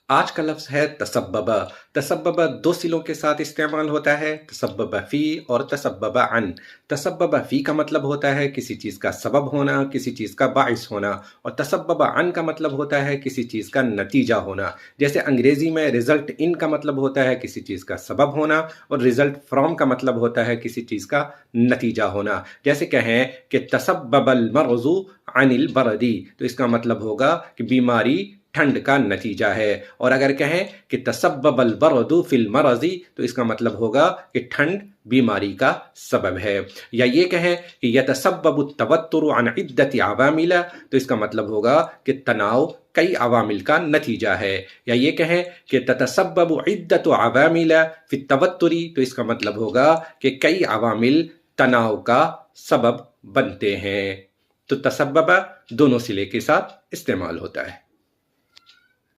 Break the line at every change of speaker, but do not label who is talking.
आज का लफ्ज़ है तसब्बबा। तसब्बबा दो सिलों के साथ इस्तेमाल होता है, तसब्बबा फ़ी और तसब्बबा अन। तसब्बबा फ़ी का मतलब होता है किसी चीज़ का सबब होना, किसी चीज़ का बाइस होना, और तसब्बबा अन का मतलब होता है किसी चीज़ का नतीजा होना। जैसे अंग्रेज़ी में रिज़ल्ट इन का मतलब होता है किसी चीज़ का सबब होना, और रिज़ल्ट फ्रॉम का मतलब होता है किसी चीज़ का नतीजा होना। जैसे कहें कि तसब्बबल मर्ज़ु अनिल बरदी, तो इसका मतलब होगा कि बीमारी ठंड का नतीजा है। और अगर कहें कि तसब्बबल बरदु फिल मरज़ी, तो इसका मतलब होगा कि ठंड बीमारी का सबब है। या ये कहें कि यतसब्बबु तवत्तुरु अन इद्दति अवामिल, तो इसका मतलब होगा कि तनाव कई अवामिल का नतीजा है। या ये कहें कि ततसब्बबु इद्दतु अवामिल फि तवत्तुरी, तो इसका मतलब होगा कि कई अवामिल तनाव का सबब बनते हैं। तो तसब्बबा दोनों सिले के साथ इस्तेमाल होता है।